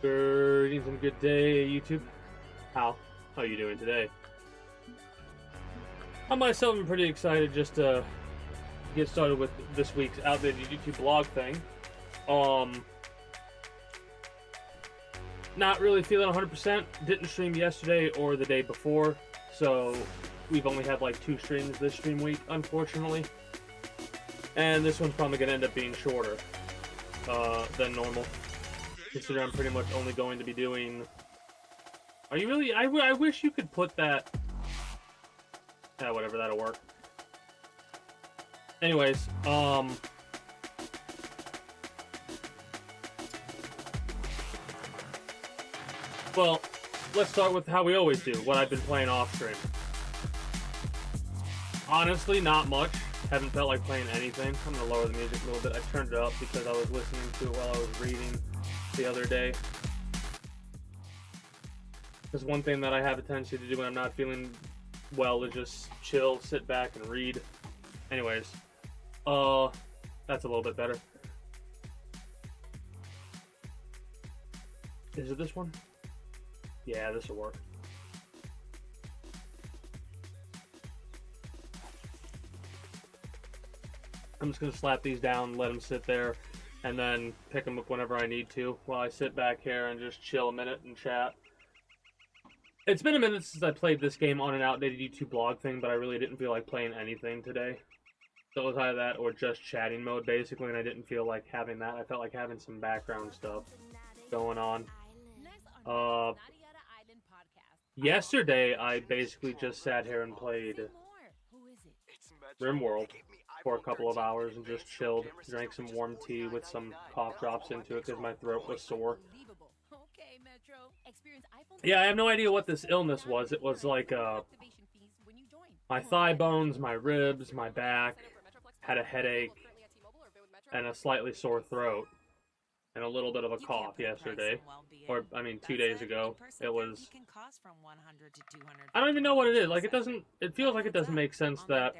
Greetings and good day, YouTube. How are you doing today? I myself am pretty excited just to get started with this week's outdated YouTube blog thing. Not really feeling 100%. Didn't stream yesterday or the day before, so we've only had like 2 streams this stream week, unfortunately. And this one's probably going to end up being shorter than normal, considering I'm pretty much only going to be doing... Are you really... I wish you could put that... whatever, that'll work. Anyways, well, let's start with how we always do, what I've been playing off stream. Honestly, not much. Haven't felt like playing anything. I'm gonna lower the music a little bit. I turned it up because I was listening to it while I was reading the other day. Because one thing that I have a tendency to do when I'm not feeling well is just chill, sit back, and read. Anyways, that's a little bit better. Is it this one? Yeah, this will work. I'm just going to slap these down, let them sit there, and then pick them up whenever I need to while I sit back here and just chill a minute and chat. It's been a minute since I played this game on an outdated YouTube blog thing, but I really didn't feel like playing anything today. So it was either that or just chatting mode, basically, and I didn't feel like having that. I felt like having some background stuff going on. Yesterday, I basically just sat here and played RimWorld for a couple of hours and just chilled, drank some warm tea with some cough drops into it because my throat was sore. Yeah, I have no idea what this illness was. It was like my thigh bones, my ribs, my back, had a headache, and a slightly sore throat, and a little bit of a cough yesterday. Or, I mean, 2 days ago. It was... I don't even know what it is. Like, it feels like it doesn't make sense that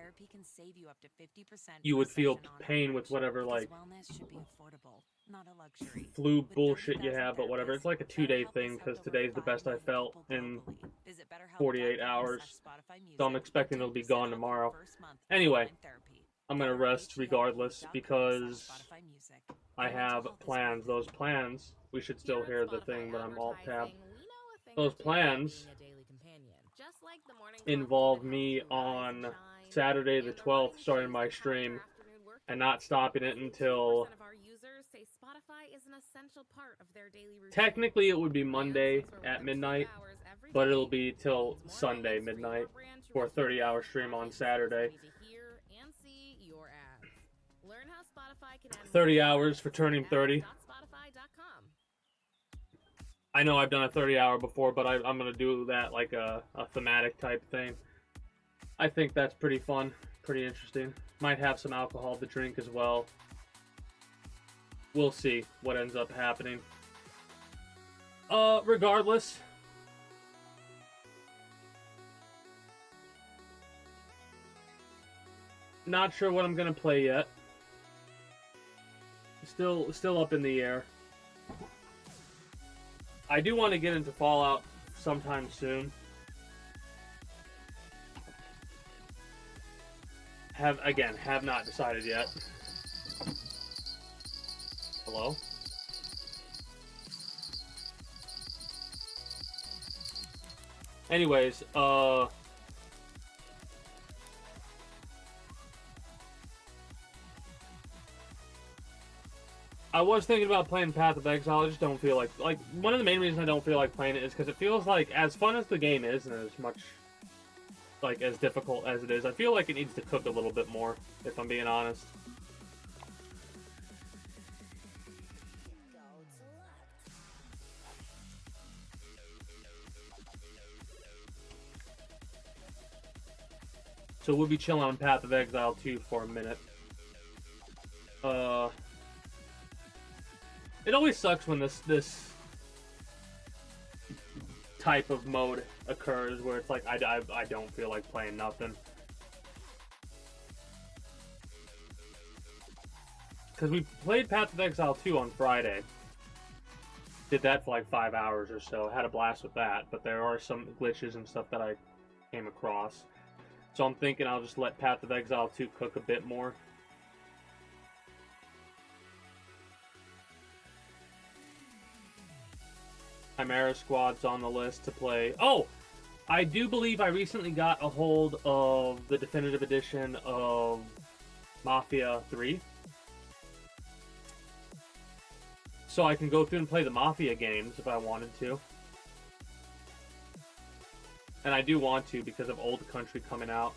you would feel pain with whatever, like, flu bullshit you have, but whatever. It's like a 2-day thing, because today's the best I felt in 48 hours. So I'm expecting it'll be gone tomorrow. Anyway, I'm gonna rest regardless, because I have plans. Those plans, we should still hear the thing, but I'm alt-tab. Those plans involve me on Saturday the 12th starting my stream and not stopping it until... Technically it would be Monday at midnight, but it'll be till Sunday midnight for a 30-hour stream on Saturday. 30 hours for turning 30. I know I've done a 30-hour before, but I'm going to do that like a thematic type thing. I think that's pretty fun, pretty interesting. Might have some alcohol to drink as well. We'll see what ends up happening. Regardless, not sure what I'm going to play yet. Still up in the air. I do want to get into Fallout sometime soon. Have not decided yet. Hello? Anyways, I was thinking about playing Path of Exile. I just don't feel like one of the main reasons I don't feel like playing it is because it feels like, as fun as the game is and as much like as difficult as it is, I feel like it needs to cook a little bit more, if I'm being honest. So we'll be chilling on Path of Exile 2 for a minute. It always sucks when this type of mode occurs where it's like I don't feel like playing nothing. Because we played Path of Exile 2 on Friday. Did that for like 5 hours or so. Had a blast with that, but there are some glitches and stuff that I came across. So I'm thinking I'll just let Path of Exile 2 cook a bit more. Chimera Squad's on the list to play. Oh! I do believe I recently got a hold of the definitive edition of Mafia 3. So I can go through and play the Mafia games if I wanted to. And I do want to because of Old Country coming out.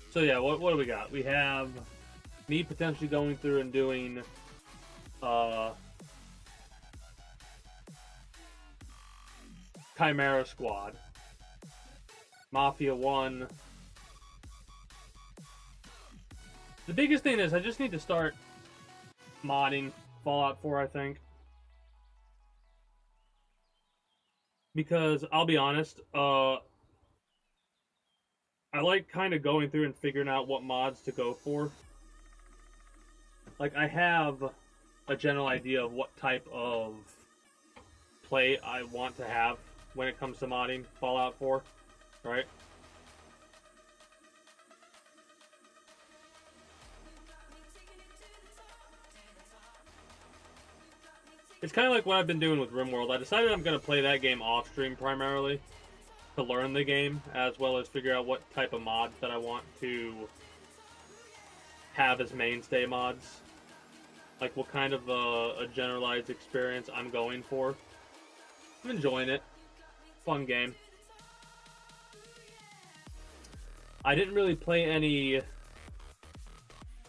So yeah, what do we got? We have me potentially going through and doing Chimera Squad, Mafia 1. The biggest thing is I just need to start modding Fallout 4, I think. Because I'll be honest, I like kind of going through and figuring out what mods to go for. Like, I have a general idea of what type of play I want to have when it comes to modding Fallout 4, right? It's kind of like what I've been doing with RimWorld. I decided I'm going to play that game off-stream primarily to learn the game, as well as figure out what type of mods that I want to have as mainstay mods. Like what kind of a generalized experience I'm going for. I'm enjoying it. Fun game. I didn't really play any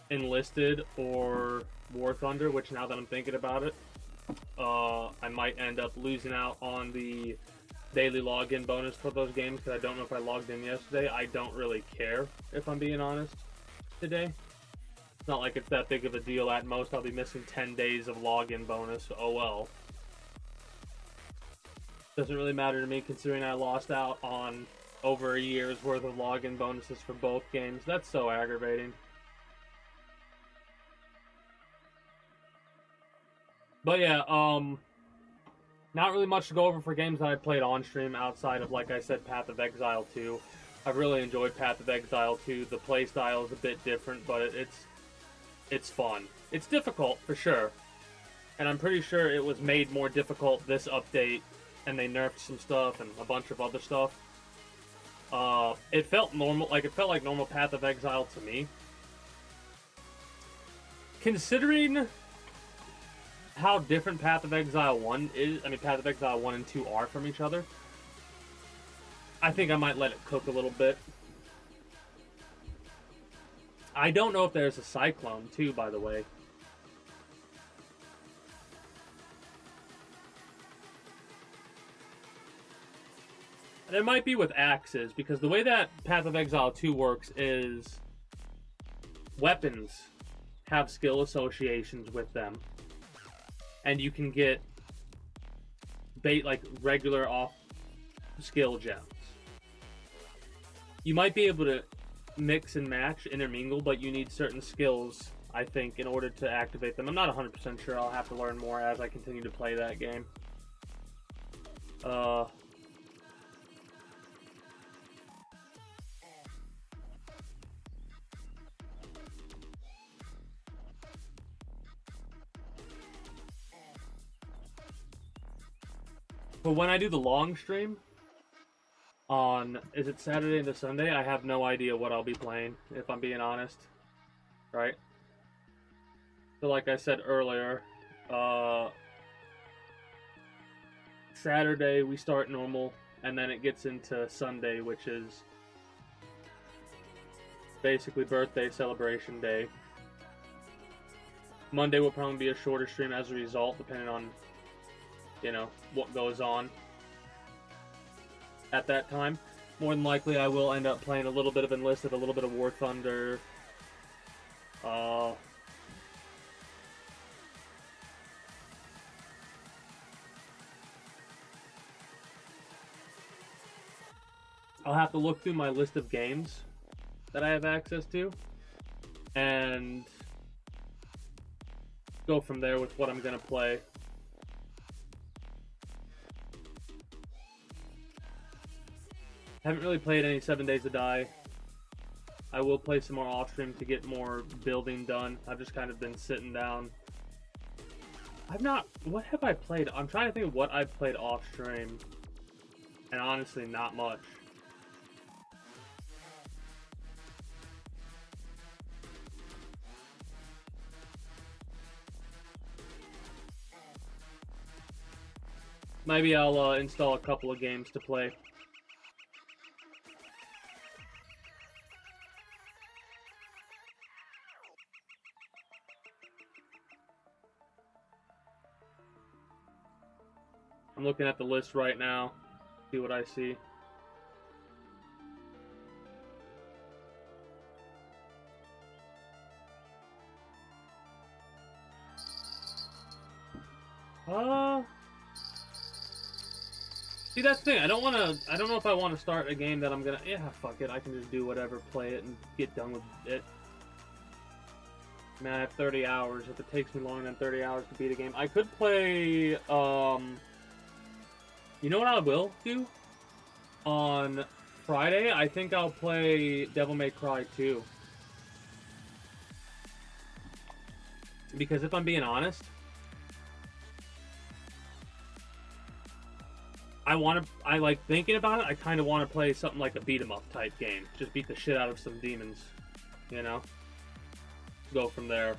Enlisted or War Thunder, which now that I'm thinking about it, I might end up losing out on the daily login bonus for those games because I don't know if I logged in yesterday. I don't really care, if I'm being honest, today. It's not like it's that big of a deal. At most, I'll be missing 10 days of login bonus. Oh well. Doesn't really matter to me considering I lost out on over a year's worth of login bonuses for both games. That's so aggravating. But yeah, not really much to go over for games that I played on stream outside of, like I said, Path of Exile 2. I've really enjoyed Path of Exile 2. The playstyle is a bit different, but it's fun. It's difficult, for sure. And I'm pretty sure it was made more difficult this update, and they nerfed some stuff and a bunch of other stuff. It felt normal, it felt like normal Path of Exile to me. Considering how different Path of Exile 1 is, Path of Exile 1 and 2 are from each other, I think I might let it cook a little bit. I don't know if there's a Cyclone, too, by the way. There might be with axes, because the way that Path of Exile 2 works is weapons have skill associations with them. And you can get regular off skill gems. You might be able to mix and match, intermingle, but you need certain skills, I think, in order to activate them. I'm not 100% sure. I'll have to learn more as I continue to play that game. But when I do the long stream on, is it Saturday into Sunday? I have no idea what I'll be playing, if I'm being honest. Right? So like I said earlier, Saturday we start normal, and then it gets into Sunday, which is basically birthday celebration day. Monday will probably be a shorter stream as a result, depending on, you know, what goes on at that time. More than likely, I will end up playing a little bit of Enlisted, a little bit of War Thunder. I'll have to look through my list of games that I have access to and go from there with what I'm going to play. Haven't really played any 7 Days to Die. I will play some more off stream to get more building done. I've just kind of been sitting down. What have I played? I'm trying to think of what I've played off stream. And honestly, not much. Maybe I'll install a couple of games to play. I'm looking at the list right now, see what I see. See, that's the thing. I don't know if I want to start a game that I'm gonna, yeah, fuck it. I can just do whatever, play it, and get done with it. Man, I have 30 hours. If it takes me longer than 30 hours to beat a game, I could play, you know what I will do? On Friday, I think I'll play Devil May Cry 2. Because if I'm being honest, I like thinking about it, I kind of want to play something like a beat-em-up type game. Just beat the shit out of some demons, you know? Go from there.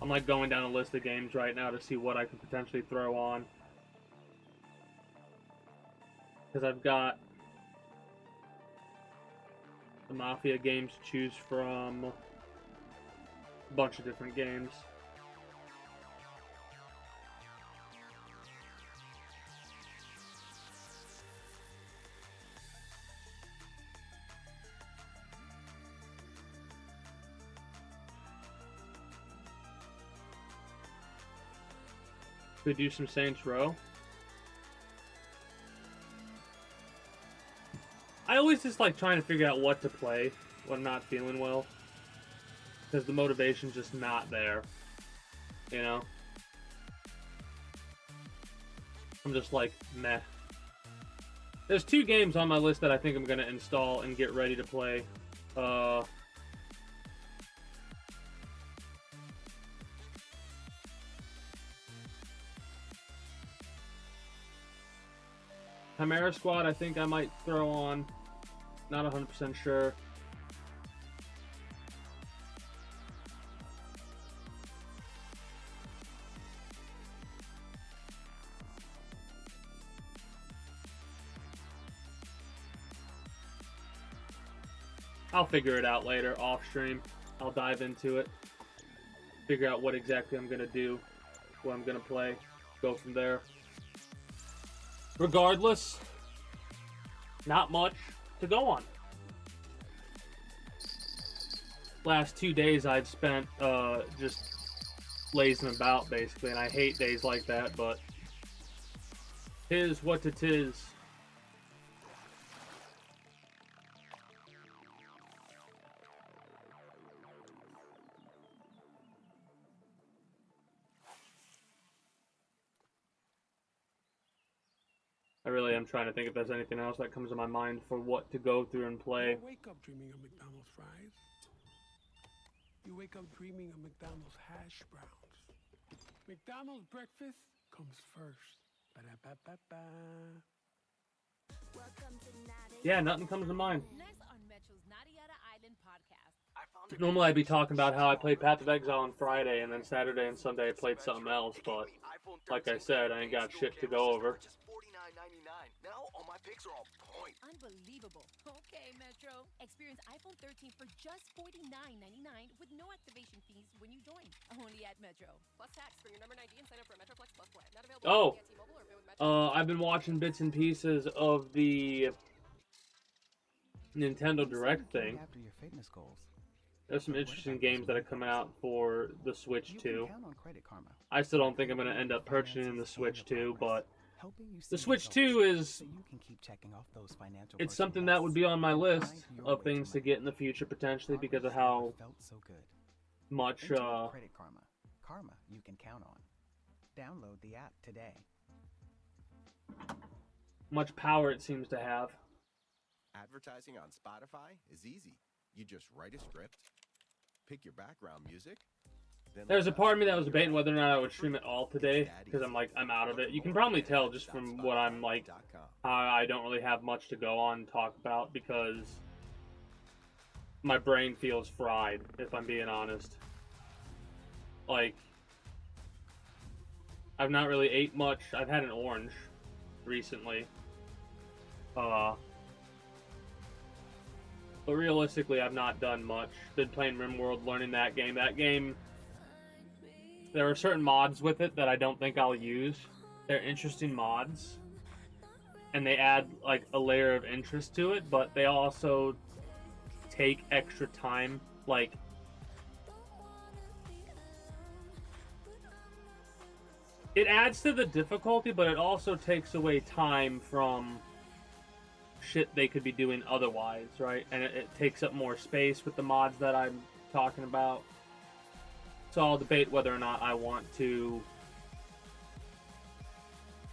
I'm like going down a list of games right now to see what I could potentially throw on. Because I've got the Mafia games to choose from, a bunch of different games. Could do some Saints Row. I always just like trying to figure out what to play when I'm not feeling well, because the motivation's just not there, you know? I'm just like, meh. There's 2 games on my list that I think I'm gonna install and get ready to play. Chimera Squad, I think I might throw on. Not 100% sure. I'll figure it out later, off stream. I'll dive into it. Figure out what exactly I'm going to do. What I'm going to play. Go from there. Regardless, not much to go on. Last 2 days I've spent just lazing about, basically, and I hate days like that, but tis what it is. I really am trying to think if there's anything else that comes to my mind for what to go through and play. You wake up dreaming of McDonald's fries. You wake up dreaming of McDonald's hash browns. McDonald's breakfast comes first. Ba-da-ba-ba-ba. Yeah, nothing comes to mind. Next on Metro's Nadiata Island podcast. Normally I'd be talking about how I played Path of Exile on Friday, and then Saturday and Sunday I played something else, but like I said, I ain't got shit to go over. Just $49.99. Now all my picks are on point. Unbelievable. Okay, Metro. Experience iPhone 13 for just $49.99 with no activation fees when you join. Only at Metro. Plus tax. Bring your number ID and sign up for a Metroflex Plus plan. Not available Oh, at T-Mobile or with Metro. I've been watching bits and pieces of the Nintendo Direct thing. After your fitness goals. There's some interesting games that are coming out for the Switch 2. Count on Credit Karma. I still don't think I'm going to end up purchasing the Switch 2, but Helping you see the Switch results 2 is, so you can keep checking off those financial it's virtual something that would be on my and list find your of way things to money. get in the future potentially because of Karma how never felt so good. much, Enter Credit Karma. Karma you can count on. Download the app today. much power it seems to have. Advertising on Spotify is easy. You just write a script, pick your background music. Then There's a part of me that was debating whether or not I would stream it all today, because I'm out of it. You can probably tell just from what I'm like, I don't really have much to go on and talk about, because my brain feels fried, if I'm being honest. Like, I've not really ate much. I've had an orange recently. But realistically, I've not done much. Been playing RimWorld, learning that game. That game, there are certain mods with it that I don't think I'll use. They're interesting mods, and they add like a layer of interest to it, but they also take extra time. Like, it adds to the difficulty, but it also takes away time from shit they could be doing otherwise, right? And it takes up more space with the mods that I'm talking about. So I'll debate whether or not I want to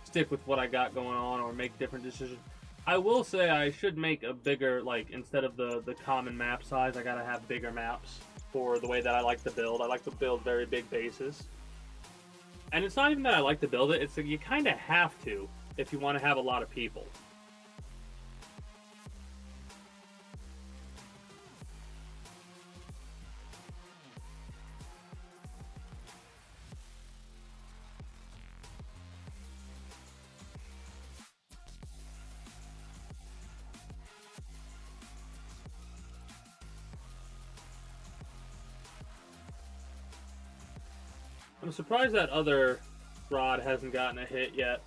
stick with what I got going on or make different decisions. I will say I should make a bigger, like, instead of the common map size, I gotta have bigger maps for the way that I like to build. I like to build very big bases. And it's not even that I like to build it, it's that you kind of have to if you want to have a lot of people. I'm surprised that other rod hasn't gotten a hit yet.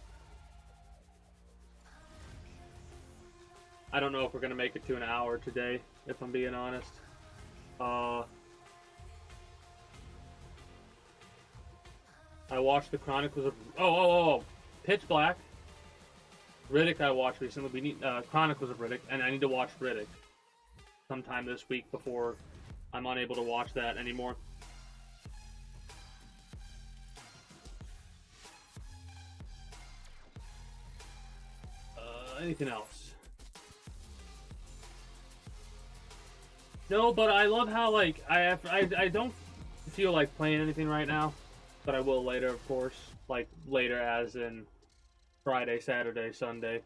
I don't know if we're going to make it to an hour today, if I'm being honest. I watched the Chronicles of... Pitch Black. Riddick I watched recently. We need Chronicles of Riddick, and I need to watch Riddick sometime this week before I'm unable to watch that anymore. Anything else? No, but I love how, like, I don't feel like playing anything right now, but I will later, of course. Like, later as in Friday, Saturday, Sunday.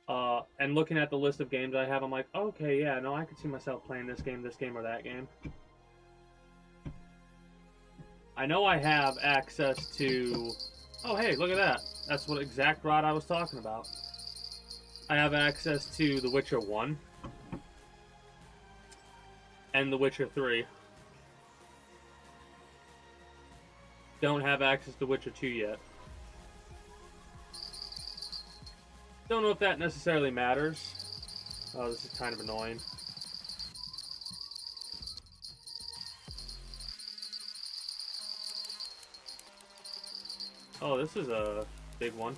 And looking at the list of games I have, I'm like, okay, yeah, no, I could see myself playing this game, or that game. I know I have access to... Oh, hey, look at that. That's what exact rod I was talking about. I have access to The Witcher 1 and The Witcher 3. Don't have access to Witcher 2 yet. Don't know if that necessarily matters. Oh, this is kind of annoying. Oh, this is a big one.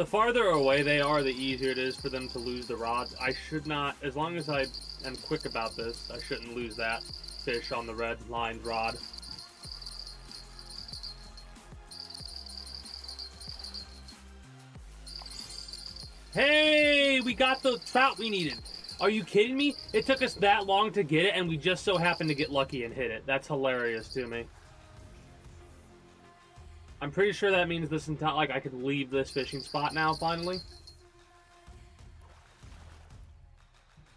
The farther away they are, the easier it is for them to lose the rods. I should not, as long as I am quick about this, I shouldn't lose that fish on the red lined rod. Hey, we got the trout we needed. Are you kidding me? It took us that long to get it, and we just so happened to get lucky and hit it. That's hilarious to me. I'm pretty sure that means this entire, like, I could leave this fishing spot now, finally.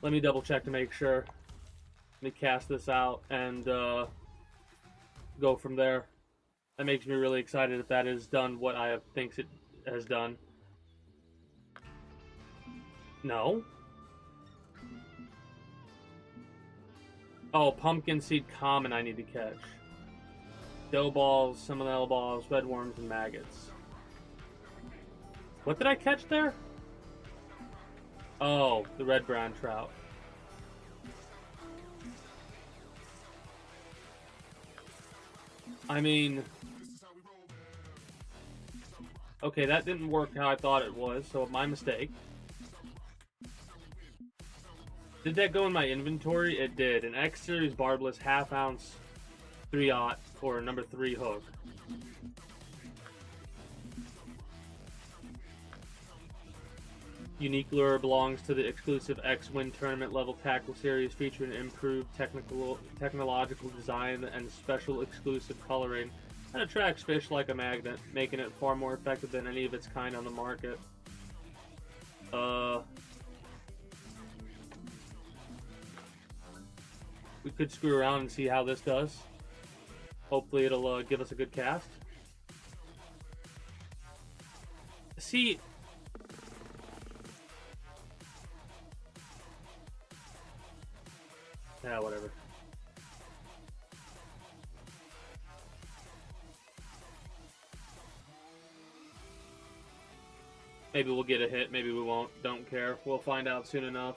Let me double check to make sure. Let me cast this out and go from there. That makes me really excited if that has done what I think it has done. No. Oh, pumpkin seed common I need to catch. Dough balls, salmonella balls, red worms, and maggots. What did I catch there? Oh, the red brown trout. I mean... Okay, that didn't work how I thought it was, so my mistake. Did that go in my inventory? It did. An X Series barbless half-ounce 3/0 or number 3 hook. Unique lure belongs to the exclusive X-Win tournament level tackle series featuring improved technological design and special exclusive coloring and attracts fish like a magnet, making it far more effective than any of its kind on the market. We could screw around and see how this does. Hopefully it'll give us a good cast. See... Yeah, whatever. Maybe we'll get a hit, maybe we won't. Don't care. We'll find out soon enough.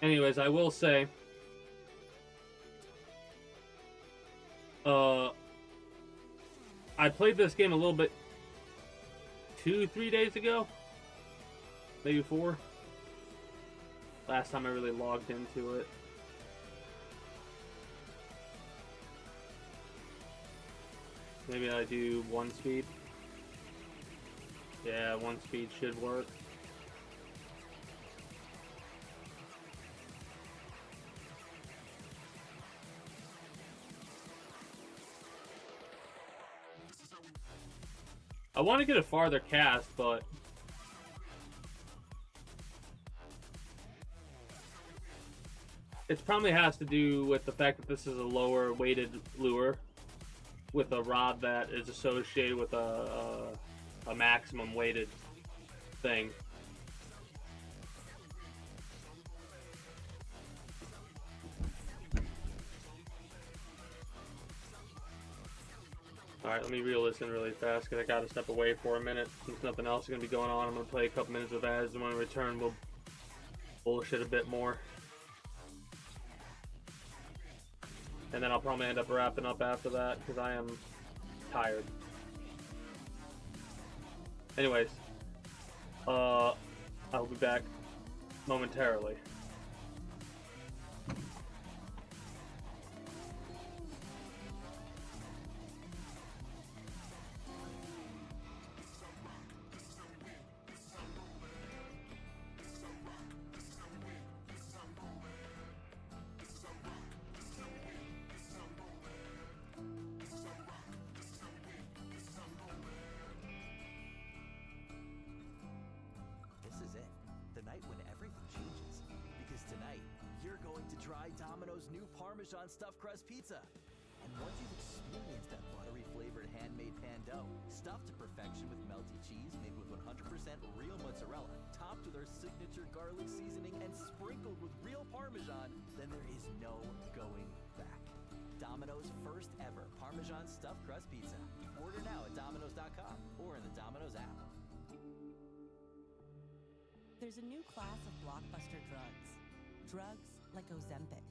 Anyways, I will say... I played this game a little bit 2-3 days ago, maybe 4. Last time I really logged into it. Maybe I do 1 speed. Yeah, 1 speed should work. I want to get a farther cast, but it probably has to do with the fact that this is a lower weighted lure with a rod that is associated with a maximum weighted thing. Alright, let me reel this in really fast because I gotta step away for a minute. Since nothing else is gonna be going on, I'm gonna play a couple minutes with ads, and when I return, we'll bullshit a bit more. And then I'll probably end up wrapping up after that because I am tired. Anyways, I'll be back momentarily. Parmesan stuffed crust pizza. And once you've experienced that buttery flavored handmade pan dough, stuffed to perfection with melty cheese made with 100% real mozzarella, topped with our signature garlic seasoning, and sprinkled with real Parmesan, then there is no going back. Domino's first ever Parmesan stuffed crust pizza. Order now at Domino's.com or in the Domino's app. There's a new class of blockbuster drugs. Drugs like Ozempic.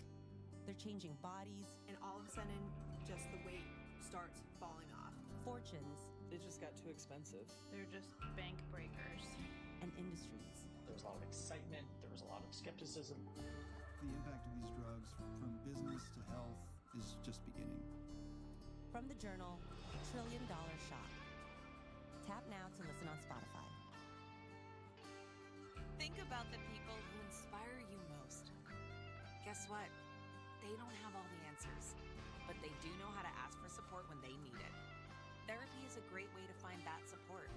They're changing bodies, and all of a sudden, just the weight starts falling off. Fortunes, It just got too expensive. They're just bank breakers. And industries. There was a lot of excitement, there was a lot of skepticism. The impact of these drugs, from business to health, is just beginning. From the journal, $1 Trillion Shot. Tap now to listen on Spotify. Think about the people who inspire you most. Guess what? They don't have all the answers, but they do know how to ask for support when they need it. Therapy is a great way to find that support.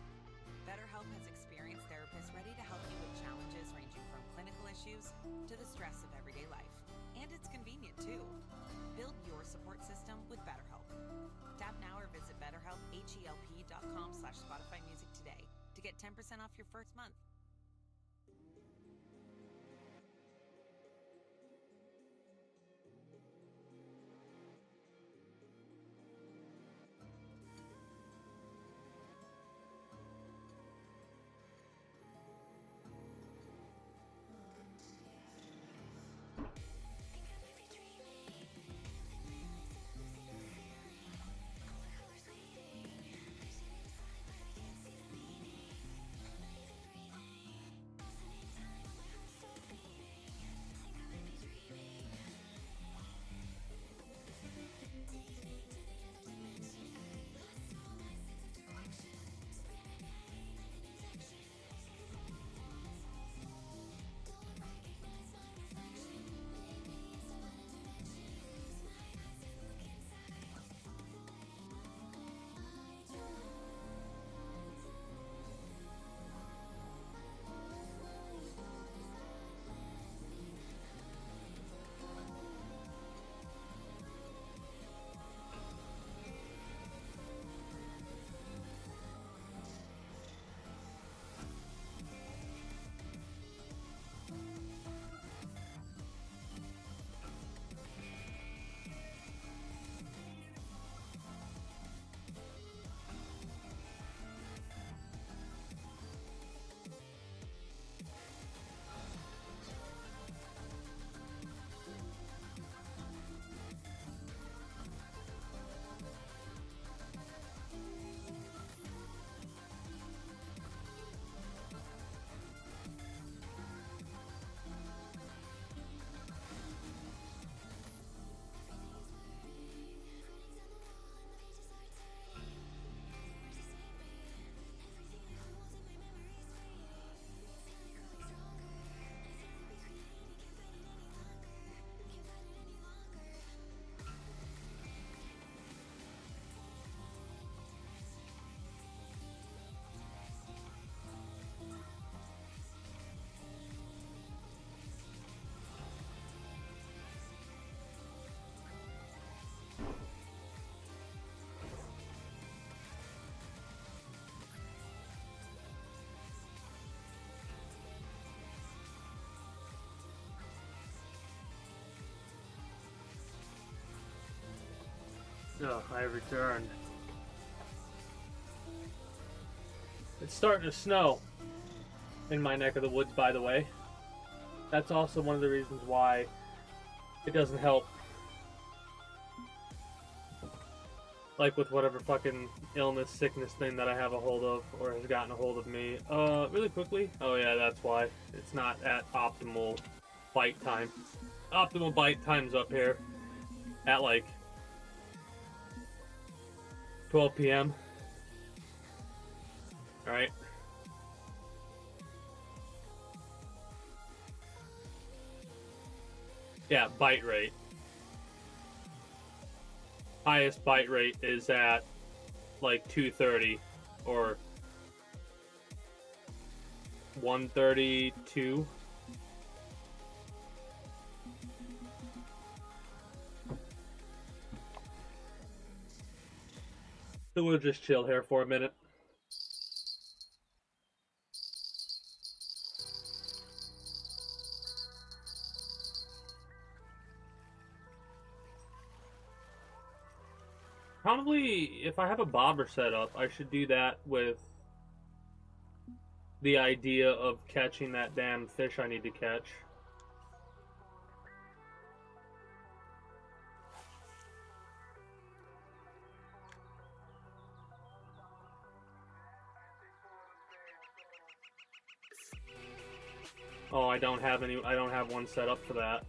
BetterHelp has experienced therapists ready to help you with challenges ranging from clinical issues to the stress of everyday life. And it's convenient too. Build your support system with BetterHelp. Tap now or visit betterhelp.com/Spotify Music today to get 10% off your first month. I returned. It's starting to snow in my neck of the woods, by the way. That's also one of the reasons why it doesn't help. Like with whatever fucking illness, sickness thing that I have a hold of, or has gotten a hold of me. Really quickly? Oh yeah, that's why. It's not at optimal bite time. Optimal bite time's up here at like 12 p.m. Alright. Yeah, bite rate. Highest bite rate is at like 230 or 132. So we'll just chill here for a minute. Probably, if I have a bobber set up, I should do that with the idea of catching that damn fish I need to catch. Oh, I don't have one set up for that.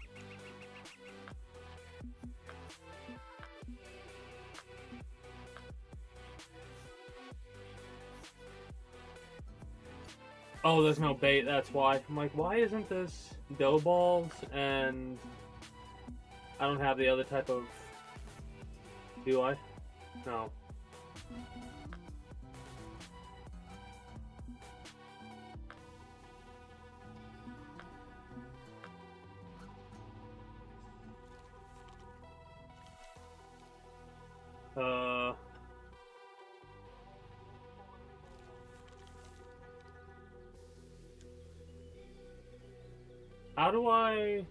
Oh, there's no bait, that's why. I'm like, why isn't this dough balls? And I don't have the other type of... Do I? No. How do I...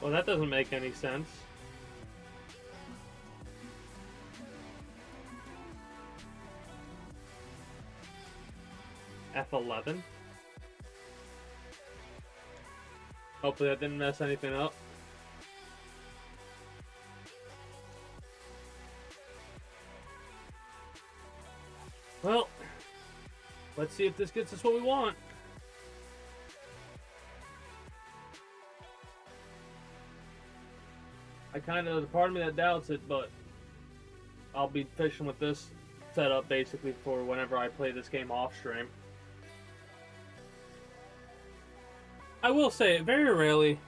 Well, that doesn't make any sense. F11? Hopefully that didn't mess anything up. Well, let's see if this gets us what we want. There's a part of me that doubts it, but I'll be fishing with this setup basically for whenever I play this game off stream. I will say, very rarely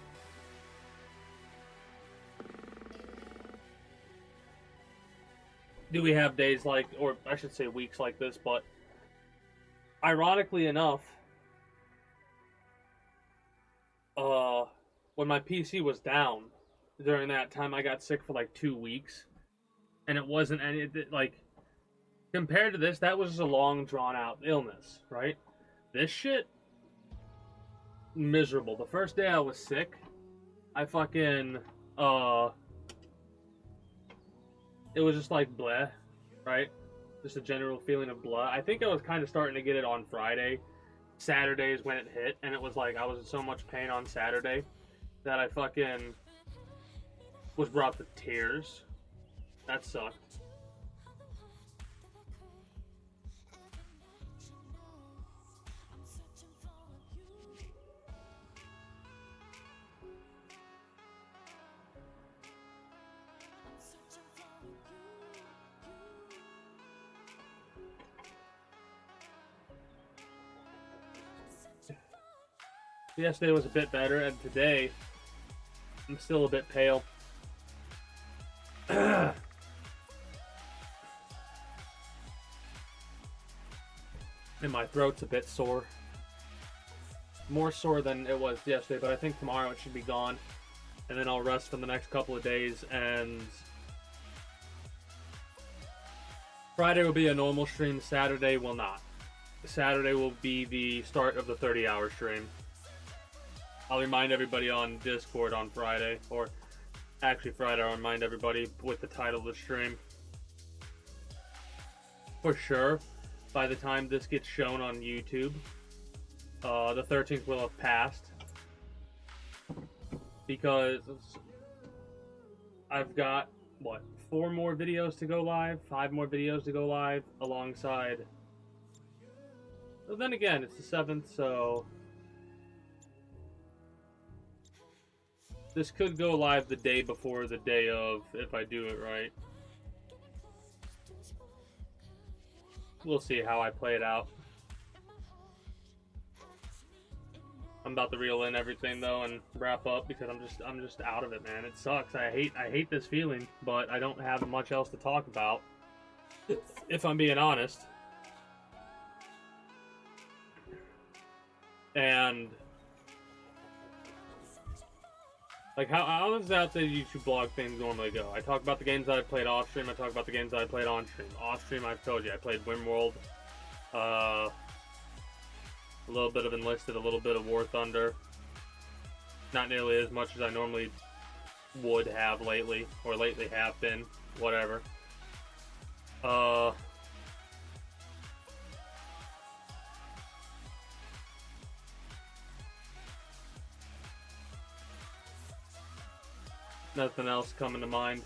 do we have days like, or I should say weeks like this, but ironically enough, when my PC was down, during that time I got sick for like 2 weeks, and it wasn't any, like, compared to this, that was just a long drawn out illness, right? This shit, miserable. The first day I was sick, I fucking, it was just like bleh, right? Just a general feeling of blah. I think I was kind of starting to get it on Friday. Saturday is when it hit, and it was like I was in so much pain on Saturday that I fucking was brought to tears. That sucked. Yesterday was a bit better, and today I'm still a bit pale. And my throat's a bit sore. More sore than it was yesterday, but I think tomorrow it should be gone. And then I'll rest for the next couple of days, and Friday will be a normal stream, Saturday will not. Saturday will be the start of the 30-hour stream. I'll remind everybody on Discord on Friday, or actually Friday, I'll remind everybody with the title of the stream. For sure, by the time this gets shown on YouTube, the 13th will have passed. Because I've got, what, 4 more videos to go live? 5 more videos to go live alongside. Well, then again, it's the 7th, so this could go live the day before the day of, if I do it right. We'll see how I play it out. I'm about to reel in everything though and wrap up because I'm just out of it, man. It sucks. I hate this feeling, but I don't have much else to talk about, if I'm being honest. And Like, how does that the YouTube blog thing normally go? I talk about the games that I played off stream. I talk about the games that I played on stream. Off stream, I've told you I played WimWorld, a little bit of Enlisted, a little bit of War Thunder. Not nearly as much as I normally would have lately, or lately have been. Whatever. Nothing else coming to mind.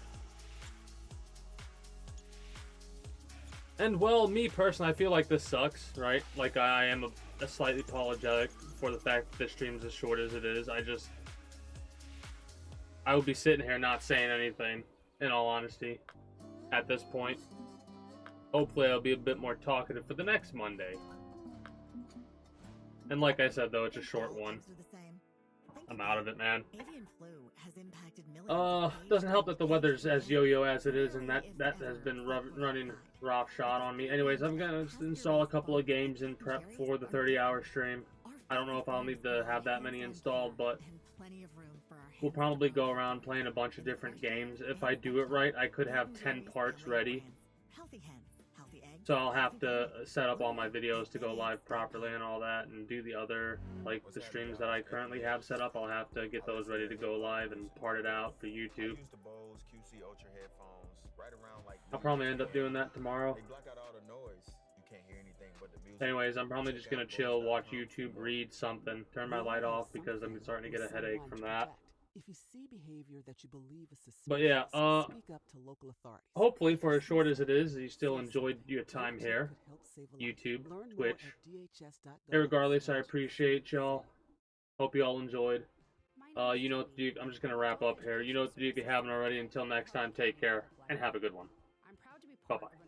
And, well, me personally, I feel like this sucks, right? Like, I am a slightly apologetic for the fact that this stream's as short as it is. I would be sitting here not saying anything, in all honesty, at this point. Hopefully I'll be a bit more talkative for the next Monday. And like I said, though, it's a short one. I'm out of it, man. Doesn't help that the weather's as yo-yo as it is, and that has been running roughshod on me. Anyways, I'm gonna install a couple of games in prep for the 30-hour stream. I don't know if I'll need to have that many installed, but we'll probably go around playing a bunch of different games. If I do it right, I could have 10 parts ready. So I'll have to set up all my videos to go live properly and all that, and do the other, like, the streams that I currently have set up. I'll have to get those ready to go live and part it out for YouTube. I'll probably end up doing that tomorrow. Anyways, I'm probably just gonna chill, watch YouTube, read something, turn my light off because I'm starting to get a headache from that. But yeah, hopefully for as short as it is, you still enjoyed your time here. YouTube, Twitch. Irregardless, I appreciate y'all. Hope you all enjoyed. You know what to do. I'm just gonna wrap up here. You know what to do if you haven't already. Until next time, take care and have a good one. Bye bye.